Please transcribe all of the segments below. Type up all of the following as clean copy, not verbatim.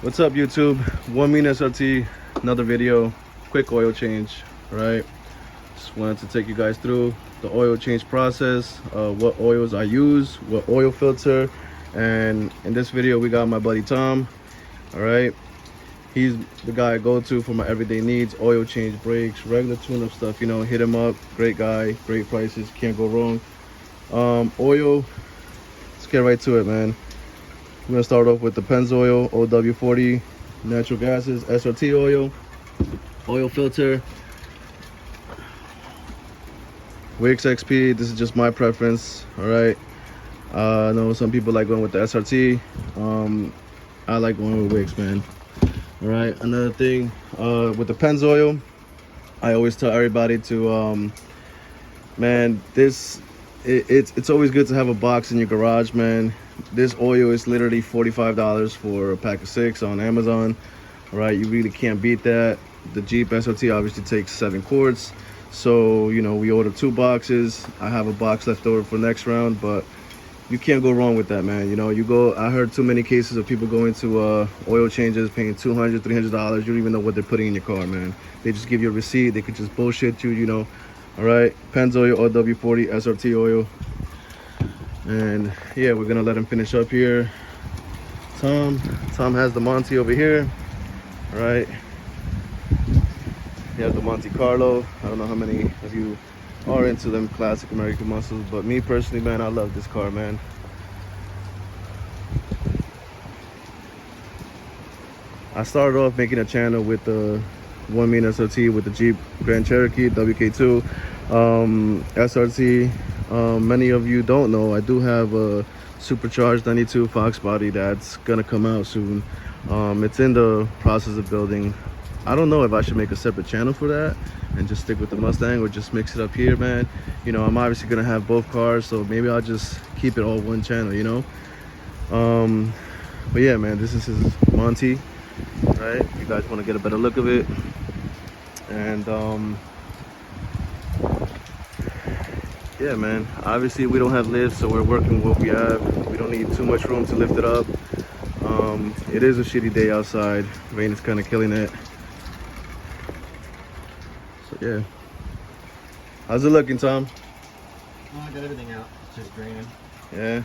What's up, YouTube? 1 mean SRT, another video, quick oil change. Right, just wanted to take you guys through the oil change process, what oils I use, what oil filter. And in this video we got my buddy Tom. All right, he's the guy I go to for my everyday needs, oil change, brakes, regular tune-up stuff. You know, hit him up. Great guy, great prices, can't go wrong. Oil, let's get right to it, man. I'm gonna start off with the Pennzoil OW40 natural gases SRT oil filter. Wix XP, this is just my preference. All right, I know some people like going with the SRT. I like going with Wix, man. All right, another thing with the Pennzoil, I always tell everybody to man, it's always good to have a box in your garage, man. This oil is literally $45 for a pack of 6 on Amazon. All right, you really can't beat that. The JEEP SRT obviously takes 7 quarts, so you know we ordered 2 boxes. I have a box left over for next round, but you can't go wrong with that, man. You know, I heard too many cases of people going to oil changes paying $200, $300. You don't even know what they're putting in your car, man. They just give you a receipt. They could just bullshit you, you know. All right, Pennzoil OW40 SRT oil. And yeah, we're gonna let him finish up here. Tom has the Monty over here. All right, he has the Monte Carlo. I don't know how many of you are into them classic American muscles, but me personally, man, I love this car, man. I started off making a channel with the 1 mean SRT with the Jeep Grand Cherokee WK2 SRT. Many of you don't know, I do have a supercharged 92 Fox body that's gonna come out soon. It's in the process of building. I don't know if I should make a separate channel for that and just stick with the Mustang or just mix it up here, man. You know, I'm obviously gonna have both cars, so maybe I'll just keep it all one channel, you know. But yeah, man, this is his Monty, right? You guys want to get a better look of it. And yeah, man, obviously we don't have lifts, so we're working with what we have. We don't need too much room to lift it up. It is a shitty day outside. Rain is kind of killing it. So yeah, how's it looking, Tom? Oh, I got everything out. It's just draining. Yeah.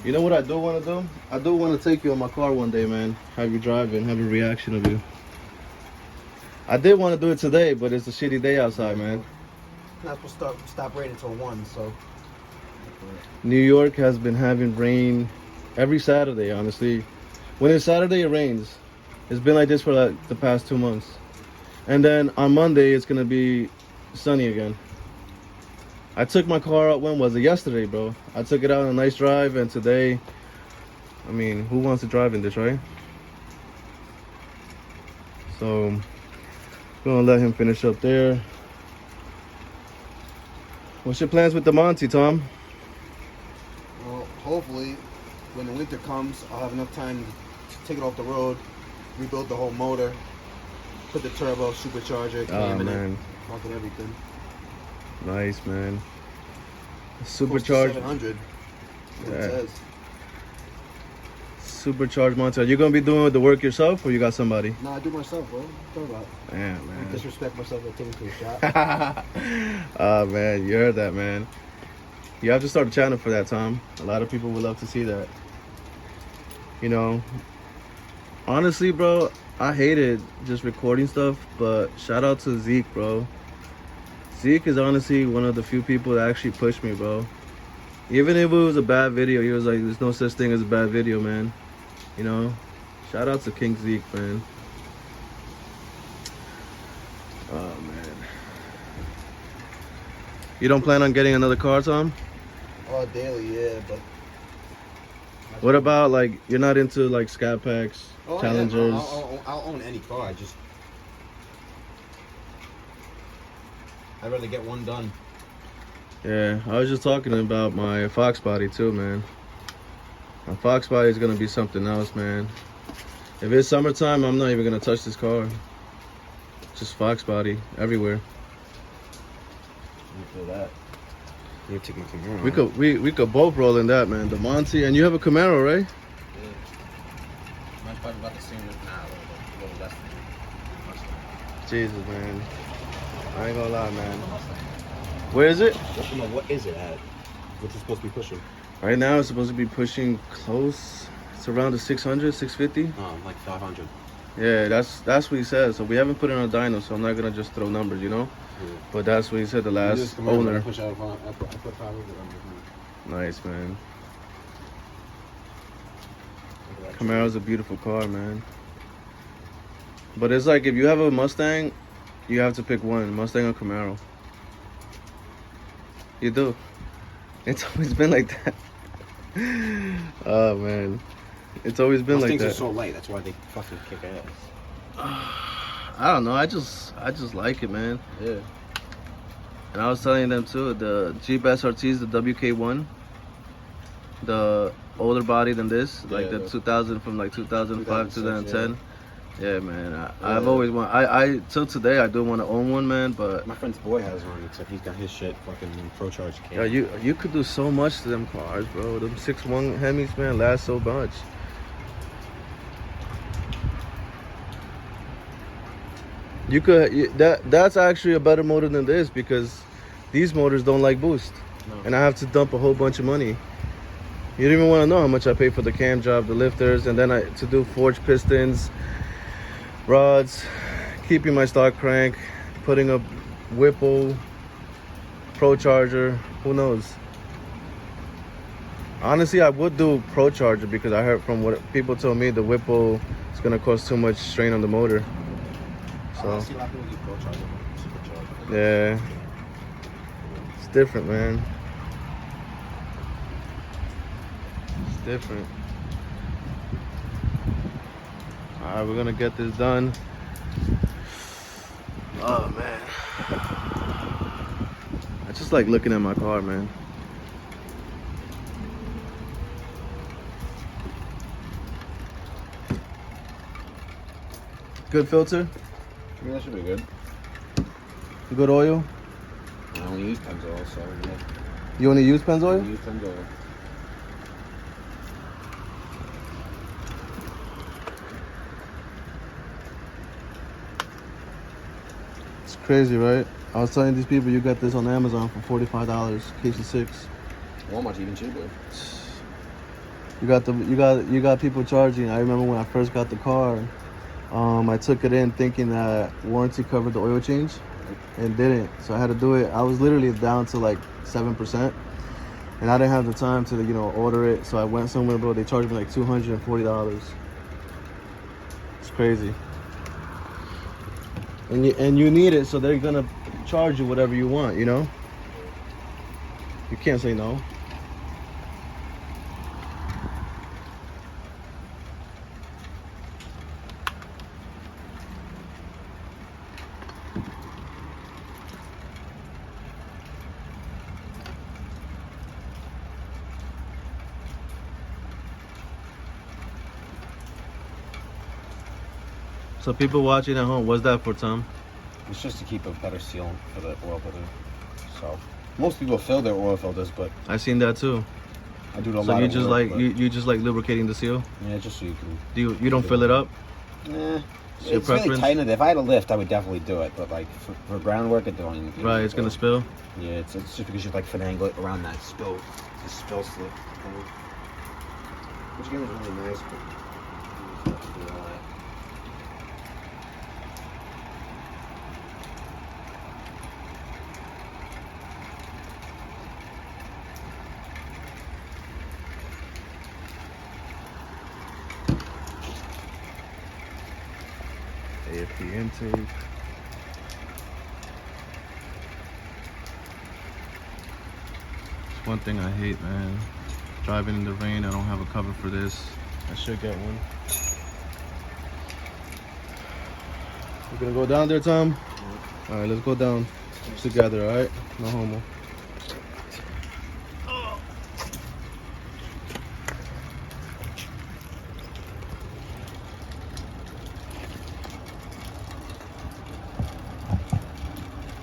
You know what I do want to do? I do want to take you on my car one day, man. Have you drive and have a reaction of you. I did want to do it today, but it's a shitty day outside, man. Not supposed to stop raining until 1, so. New York has been having rain every Saturday, honestly. When it's Saturday, it rains. It's been like this for like the past 2 months. And then on Monday, it's gonna be sunny again. I took my car out, when was it? Yesterday, bro. I took it out on a nice drive, and today, I mean, who wants to drive in this, right? So, gonna let him finish up there. What's your plans with the Monty, Tom? Well, hopefully, when the winter comes, I'll have enough time to take it off the road, rebuild the whole motor, put the turbo, supercharger, cam in it, fucking everything. Nice, man. Supercharged. Supercharged. 700. What it says. Supercharged Monty. Are you gonna be doing the work yourself, or you got somebody? No, I do myself, bro. What about? Yeah, I man. disrespect myself by taking to a shot. Oh man, you heard that, man. You have to start a channel for that, Tom. A lot of people would love to see that. You know, honestly, bro, I hated just recording stuff, but shout out to Zeke, bro. Zeke is honestly one of the few people that actually pushed me, bro. Even if it was a bad video, he was like, there's no such thing as a bad video, man. You know, shout out to King Zeke, man. Oh man, you don't plan on getting another car, Tom? Oh, daily, yeah, but. What about, like, you're not into like Scat Packs, Challengers? Yeah, I'll own any car. I'd rather get one done. Yeah, I was just talking about my Fox body too, man. My Fox body is gonna be something else, man. If it's summertime, I'm not even gonna touch this car. Just Fox body everywhere. I feel that. Let me take my Camaro. We could both roll in that, man. The Monty, and you have a Camaro, right? Yeah. Probably about the same, nah, a little less than Mustang. Jesus, man. I ain't gonna lie, man. Where is it? What is it at? What's it supposed to be pushing? Right now, it's supposed to be pushing close. It's around the 600, 650. Like 500. Yeah, that's what he said. So we haven't put it on a dyno, so I'm not gonna just throw numbers, you know. Yeah. But that's what he said. The last owner. I put 500 on. Nice, man. Camaro's a beautiful car, man. But it's like if you have a Mustang, you have to pick one, Mustang or Camaro. You do. It's always been like that. Oh man, it's always been like that. Mustangs are so light. That's why they fucking kick ass. I don't know. I just like it, man. Yeah. And I was telling them too, the Jeep SRTs, the WK1, the older body than this, like the 2000 from like 2005 2010. Yeah, man. I've always wanted. I till today I do want to own one, man. But my friend's boy has one, except he's got his shit fucking Pro Charge. Yeah, you could do so much to them cars, bro. Them 6.1 Hemis, man, last so much. You could that's actually a better motor than this because these motors don't like boost, and I have to dump a whole bunch of money. You don't even want to know how much I pay for the cam job, the lifters, and then to do forged pistons, rods, keeping my stock crank, putting a Whipple, Pro Charger, who knows. Honestly, I would do Pro Charger because I heard from what people told me the Whipple is gonna cause too much strain on the motor. So I see a lot of people use Pro Charger, Supercharger. yeah, it's different, man. It's different. All right, we're gonna get this done. Oh man, I just like looking at my car, man. Good filter? I mean, that should be good. Good oil? I only use Pennzoil, so yeah. You only use Pennzoil? I only use Pennzoil. It's crazy, right? I was telling these people you got this on Amazon for $45, case of 6. Walmart's even cheaper. You got people charging. I remember when I first got the car, I took it in thinking that warranty covered the oil change, and didn't. So I had to do it. I was literally down to like 7%, and I didn't have the time to order it. So I went somewhere, bro. They charged me like $240. It's crazy. And you need it, so they're gonna charge you whatever you want. You can't say no. So people watching at home, what's that for, Tom? It's just to keep a better seal for the oil filter. So most people fill their oil filters, but I seen that too. I do a lot. So you just you just like lubricating the seal? Yeah, just so you can. You don't fill it up? It's really tight. If I had a lift, I would definitely do it. But like for groundwork, it don't. Right, it's gonna spill. Yeah, it's just because you like finagle it around that spill slip. Which again is really nice, but you just have to do all that. AFP intake. It's one thing I hate, man. Driving in the rain, I don't have a cover for this. I should get one. We're gonna go down there, Tom? Mm-hmm. Alright, let's go down together, alright? No homo.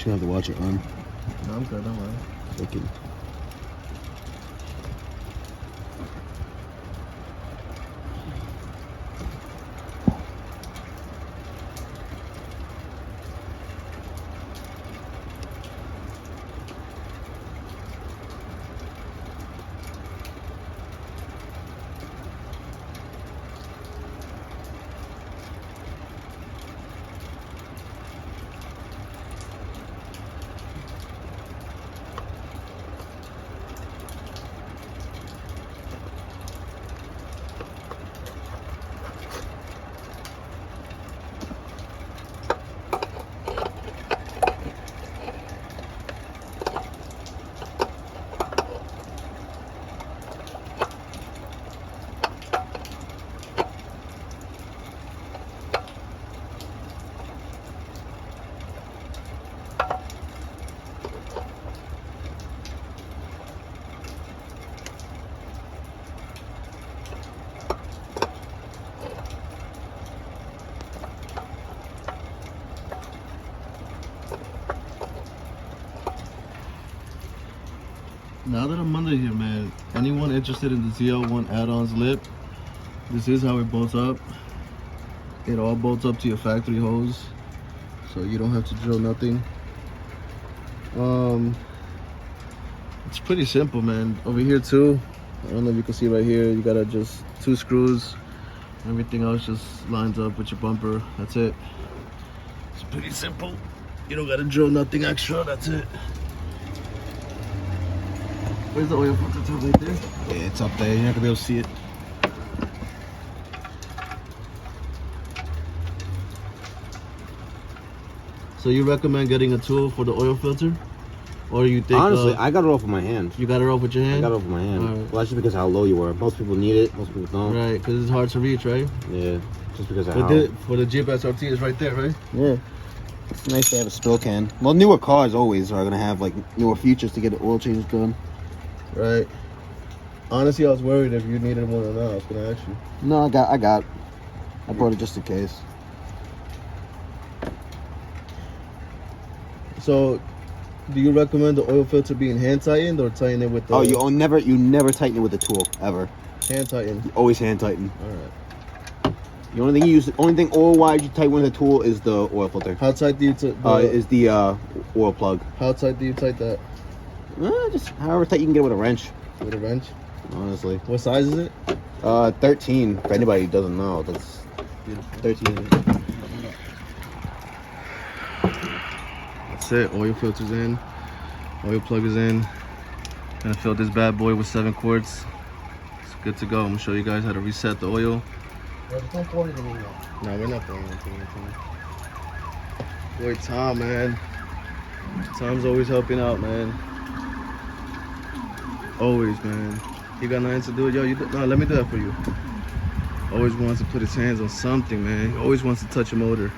You have to watch it on. No, I'm good, don't worry. Thank you. Now that I'm under here, man, anyone interested in the ZL1 add-ons lip, this is how it bolts up. It all bolts up to your factory hose, so you don't have to drill nothing. It's pretty simple, man. Over here too, I don't know if you can see right here, you gotta just 2 screws. Everything else just lines up with your bumper. That's it. It's pretty simple. You don't gotta drill nothing extra. That's it. Where's the oil filter tub right there? Yeah, it's up there. You're not gonna be able to see it. So you recommend getting a tool for the oil filter? Or you think... Honestly, I got it off with my hand. You got it off with your hand? I got it off with my hand. Right. Well, that's just because of how low you were. Most people need it. Most people don't. Right, because it's hard to reach, right? Yeah, just because of But how... for the JEEP SRT, it's right there, right? Yeah. It's nice to have a spill can. Well, newer cars always are going to have, like, newer features to get the oil changes done. Right. Honestly, I was worried if you needed one or not. I was going to ask you. No, I brought it just in case. So, do you recommend the oil filter being hand tightened or tighten it with the... Oh, you never tighten it with a tool, ever. Hand tightened. You always hand tighten. Alright. The only thing you use, only thing oil-wise you tighten with a tool is the oil filter. How tight do you... Is the oil plug. How tight do you tight that? Just however tight you can get with a wrench. With a wrench? Honestly. What size is it? 13. For anybody who doesn't know, that's Beautiful. 13. That's it. Oil filter's in. Oil plug is in. Gonna fill this bad boy with 7 quarts. It's good to go. I'm gonna show you guys how to reset the oil. No, we're not throwing anything. Boy, Tom, man. Tom's always helping out, man. Always, man. You got nothing to do it, yo. No, let me do that for you. Always wants to put his hands on something, man. He always wants to touch a motor.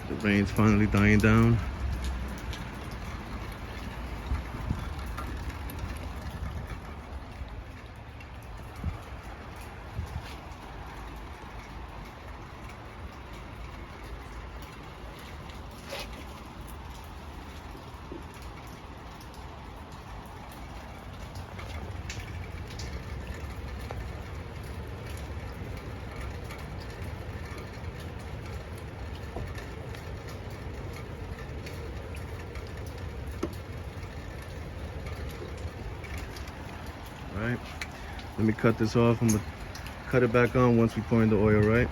The rain's finally dying down. Right, let me cut this off. I'm gonna cut it back on once we pour in the oil, right?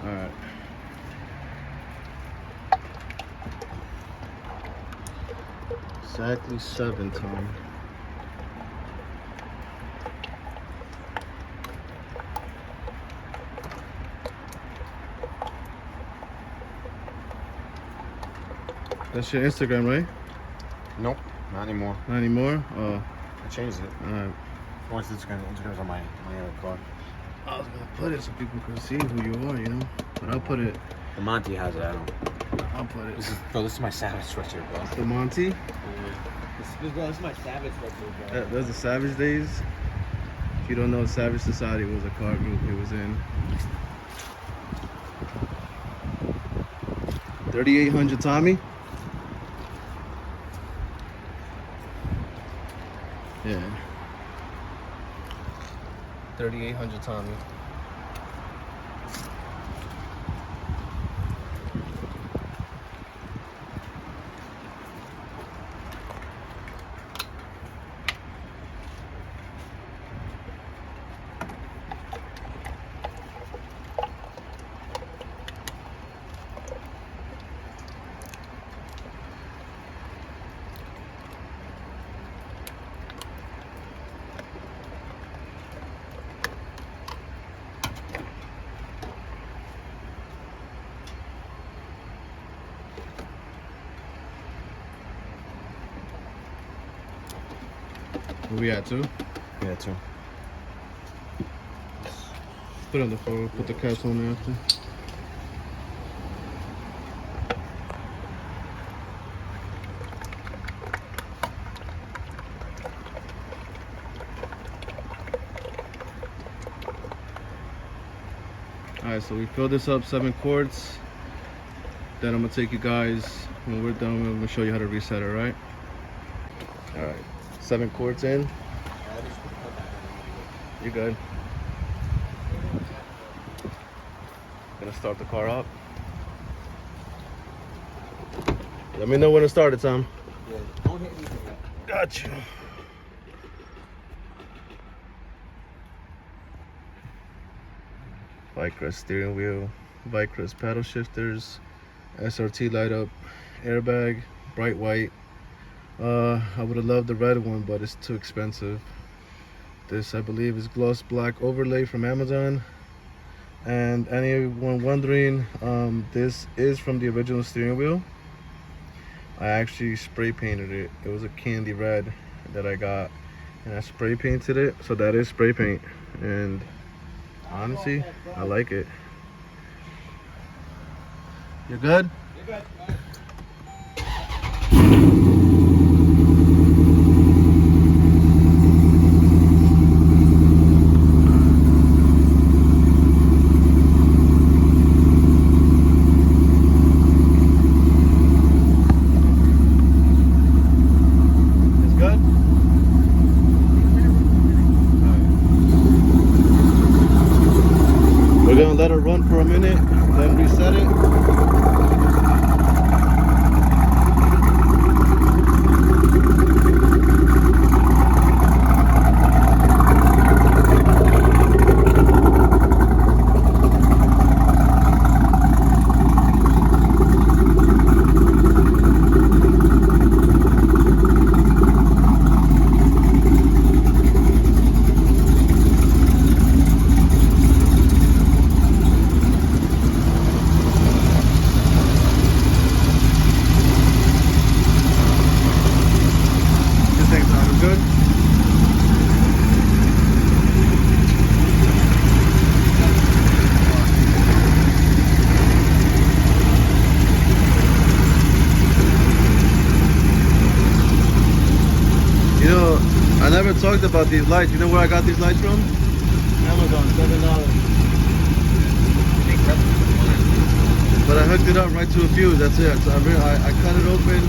All right. Exactly 7, Tom. That's your Instagram, right? Nope, not anymore. Not anymore? Oh. I changed it. Alright. Once Instagram's on my other car. I was gonna put it so people can see who you are, you know? But I'll put it. The Monty has it, I don't. I'll put it. This is my Savage sweatshirt, bro. The Monty? This is my Savage sweatshirt, bro. Those are the Savage days. If you don't know, Savage Society was a car group he was in. 3800 Tommy? Yeah. 3800 Tommy. Where we at, 2? Yeah, 2. Put it on the floor, put the caps on there after. Alright, so we filled this up 7 quarts. Then I'm gonna take you guys, when we're done, I'm gonna show you how to reset it, right? Alright, 7 quarts in. You're good. Gonna start the car up. Let me know when to start it, Tom. Yeah, don't hit anything yet. Got you. Vicross steering wheel, Vicross paddle shifters, SRT light up, airbag, bright white. I would have loved the red one, but it's too expensive. This, I believe, is gloss black overlay from Amazon. And anyone wondering, this is from the original steering wheel. I actually spray painted it. It was a candy red that I got, and I spray painted it. So that is spray paint, and honestly, I like it. You good? You're good. We're gonna let it run for a minute, then reset it. Good. You know, I never talked about these lights. You know where I got these lights from? Amazon, $7. But I hooked it up right to a fuse. That's it. So I cut it open,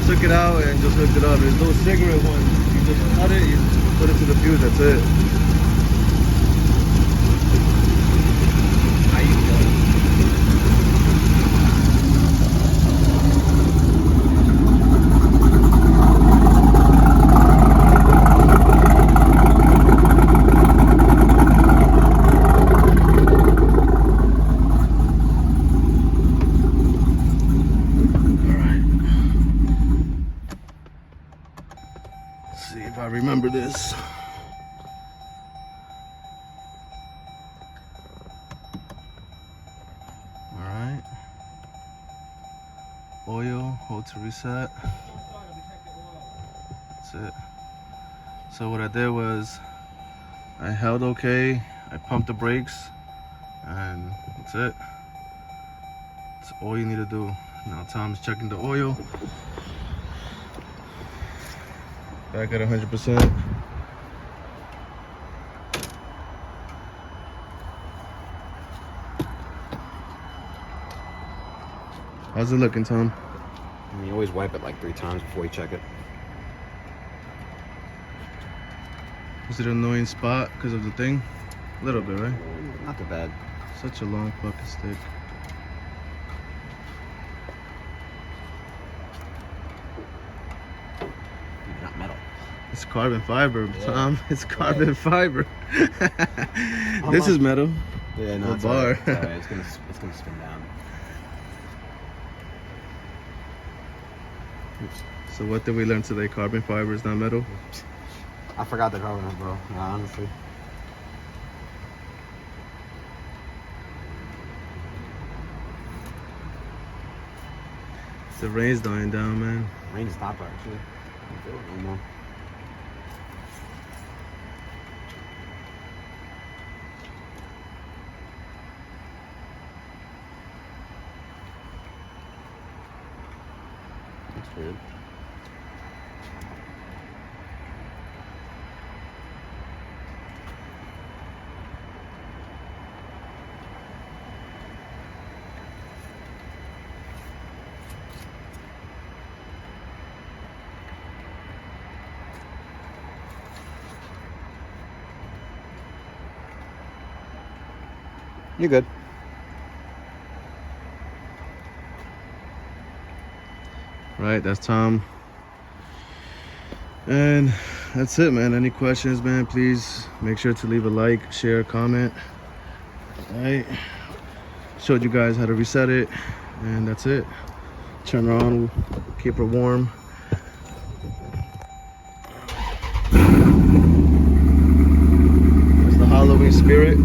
took it out, and just hooked it up. There's no cigarette one. You just cut it, you put it to the fuse. That's it. How you feel? See if I remember this. All right. Oil, hold to reset. That's it. So what I did was I held okay, I pumped the brakes, and that's it. That's all you need to do. Now Tom's checking the oil. Back at 100%. How's it looking, Tom? You always wipe it like 3 times before you check it. Is it an annoying spot because of the thing? A little bit, right? Not too bad. Such a long fucking stick. Not metal. It's carbon fiber, Yeah. Tom. It's carbon fiber. This is metal. Yeah, no, The it's bar. alright. It's alright. It's gonna spin down. Oops. So what did we learn today? Carbon fiber is not metal? I forgot the carbon, bro. No, honestly. The rain's dying down, man. Rain stopped actually. I don't feel it no more. That's weird. You're good. Right, that's Tom. And that's it, man. Any questions, man, please make sure to leave a like, share, comment. All right, showed you guys how to reset it, and that's it. Turn her on, keep her warm. There's the Halloween spirit.